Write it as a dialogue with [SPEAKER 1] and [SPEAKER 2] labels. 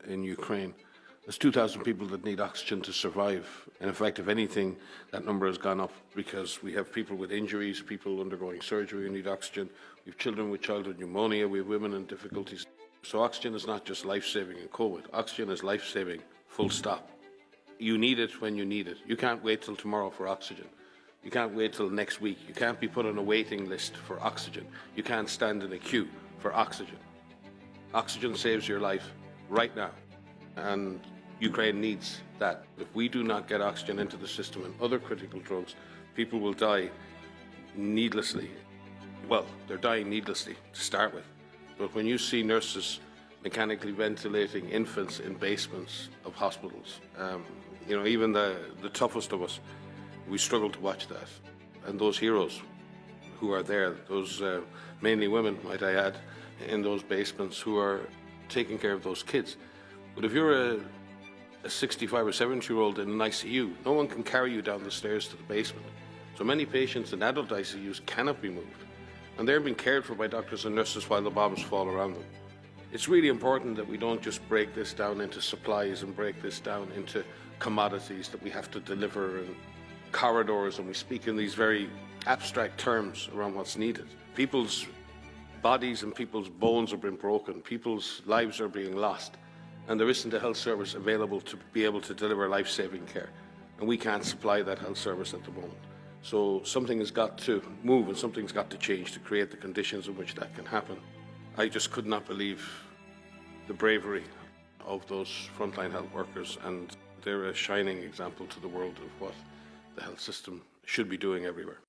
[SPEAKER 1] in Ukraine. There's 2,000 people that need oxygen to survive. And in fact, if anything, that number has gone up because we have people with injuries, people undergoing surgery who need oxygen. We have children with childhood pneumonia. We have women in difficulties. So oxygen is not just life-saving in COVID. Oxygen is life-saving, full stop. You need it when you need it. You can't wait till tomorrow for oxygen. You can't wait till next week. You can't be put on a waiting list for oxygen. You can't stand in a queue for oxygen. Oxygen saves your life right now. And Ukraine needs that. If we do not get oxygen into the system and other critical drugs, people will die needlessly. Well, they're dying needlessly to start with. But when you see nurses mechanically ventilating infants in basements of hospitals, even the toughest of us, we struggle to watch that. And those heroes who are there, those mainly women, might I add, in those basements who are taking care of those kids. But if you're a 65 or 70-year-old in an ICU, no one can carry you down the stairs to the basement. So many patients in adult ICUs cannot be moved. And they're being cared for by doctors and nurses while the bombs fall around them. It's really important that we don't just break this down into supplies and break this down into commodities that we have to deliver and corridors, and we speak in these very abstract terms around what's needed. People's bodies and people's bones are being broken, people's lives are being lost, and there isn't a health service available to be able to deliver life-saving care. And we can't supply that health service at the moment. So something has got to move and something's got to change to create the conditions in which that can happen. I just could not believe the bravery of those frontline health workers, and they're a shining example to the world of what the health system should be doing everywhere.